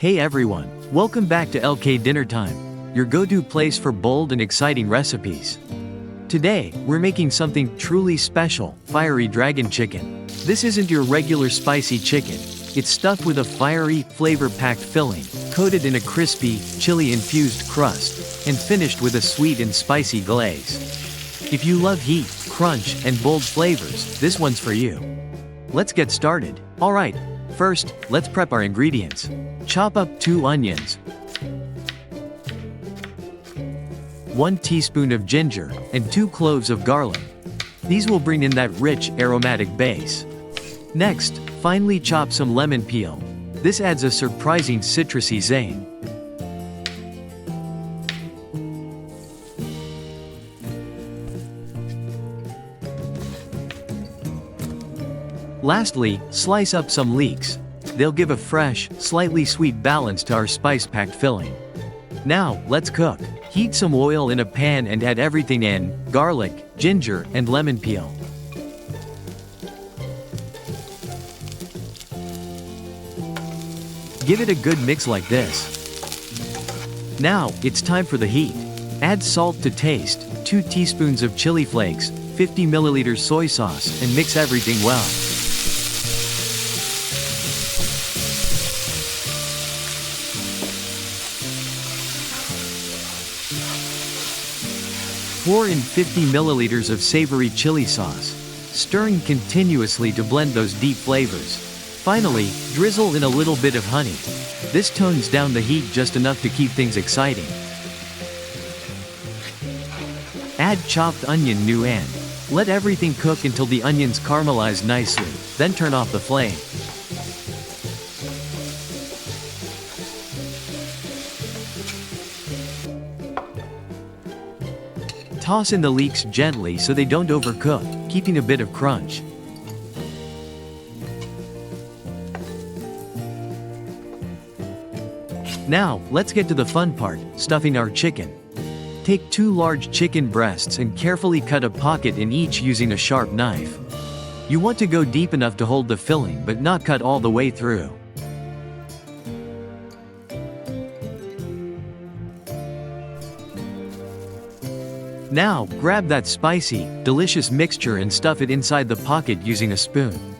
Hey everyone, welcome back to LK Dinner Time, your go-to place for bold and exciting recipes. Today, we're making something truly special, fiery dragon chicken. This isn't your regular spicy chicken. It's stuffed with a fiery, flavor-packed filling, coated in a crispy, chili-infused crust, and finished with a sweet and spicy glaze. If you love heat, crunch, and bold flavors, this one's for you. Let's get started. Alright, first, let's prep our ingredients. Chop up 2 onions, 1 teaspoon of ginger, and 2 cloves of garlic. These will bring in that rich, aromatic base. Next, finely chop some lemon peel. This adds a surprising citrusy zing. Lastly, slice up some leeks. They'll give a fresh, slightly sweet balance to our spice-packed filling. Now, let's cook. Heat some oil in a pan and add everything in: garlic, ginger, and lemon peel. Give it a good mix like this. Now, it's time for the heat. Add salt to taste, 2 teaspoons of chili flakes, 50 milliliters soy sauce, and mix everything well. Pour in 50 milliliters of savory chili sauce, stirring continuously to blend those deep flavors. Finally, drizzle in a little bit of honey. This tones down the heat just enough to keep things exciting. Add chopped onion new and let everything cook until the onions caramelize nicely, then turn off the flame. Toss in the leeks gently so they don't overcook, keeping a bit of crunch. Now, let's get to the fun part, stuffing our chicken. Take 2 large chicken breasts and carefully cut a pocket in each using a sharp knife. You want to go deep enough to hold the filling but not cut all the way through. Now, grab that spicy, delicious mixture and stuff it inside the pocket using a spoon.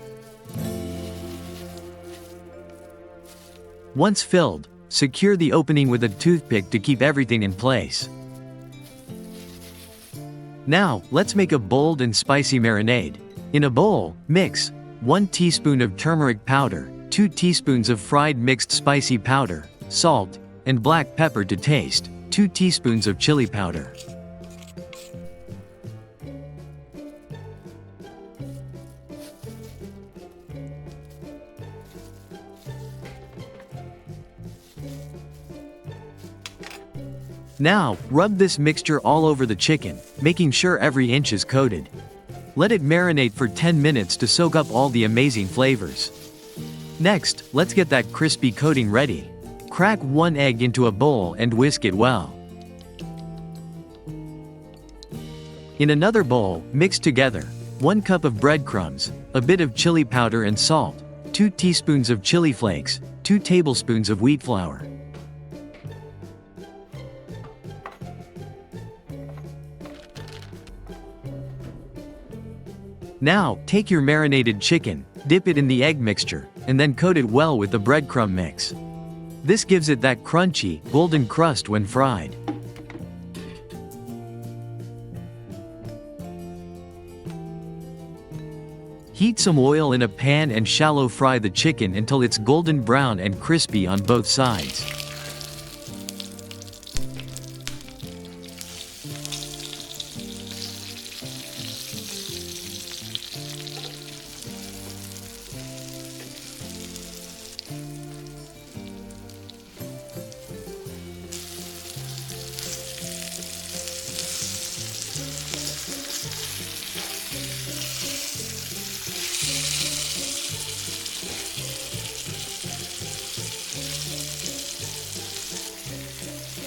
Once filled, secure the opening with a toothpick to keep everything in place. Now, let's make a bold and spicy marinade. In a bowl, mix 1 teaspoon of turmeric powder, 2 teaspoons of fried mixed spicy powder, salt, and black pepper to taste, 2 teaspoons of chili powder. Now, rub this mixture all over the chicken, making sure every inch is coated. Let it marinate for 10 minutes to soak up all the amazing flavors. Next, let's get that crispy coating ready. Crack 1 egg into a bowl and whisk it well. In another bowl, mix together 1 cup of breadcrumbs, a bit of chili powder and salt, 2 teaspoons of chili flakes, 2 tablespoons of wheat flour. Now, take your marinated chicken, dip it in the egg mixture, and then coat it well with the breadcrumb mix. This gives it that crunchy, golden crust when fried. Heat some oil in a pan and shallow fry the chicken until it's golden brown and crispy on both sides.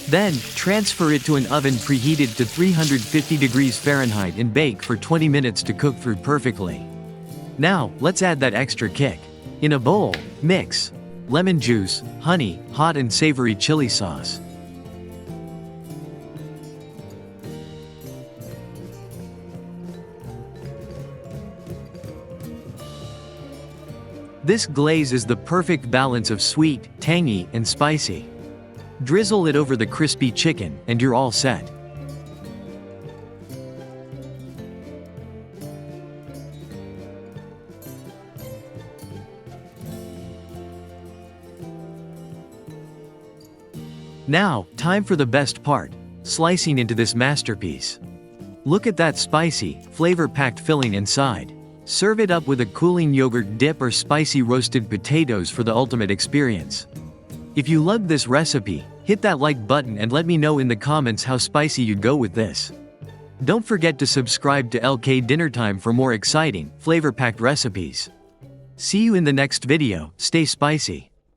Then, transfer it to an oven preheated to 350 degrees Fahrenheit and bake for 20 minutes to cook through perfectly. Now, let's add that extra kick. In a bowl, mix lemon juice, honey, hot and savory chili sauce. This glaze is the perfect balance of sweet, tangy, and spicy. Drizzle it over the crispy chicken, and you're all set. Now, time for the best part, slicing into this masterpiece. Look at that spicy, flavor-packed filling inside. Serve it up with a cooling yogurt dip or spicy roasted potatoes for the ultimate experience. If you loved this recipe, hit that like button and let me know in the comments how spicy you'd go with this. Don't forget to subscribe to LK Dinner Time for more exciting, flavor-packed recipes. See you in the next video. Stay spicy.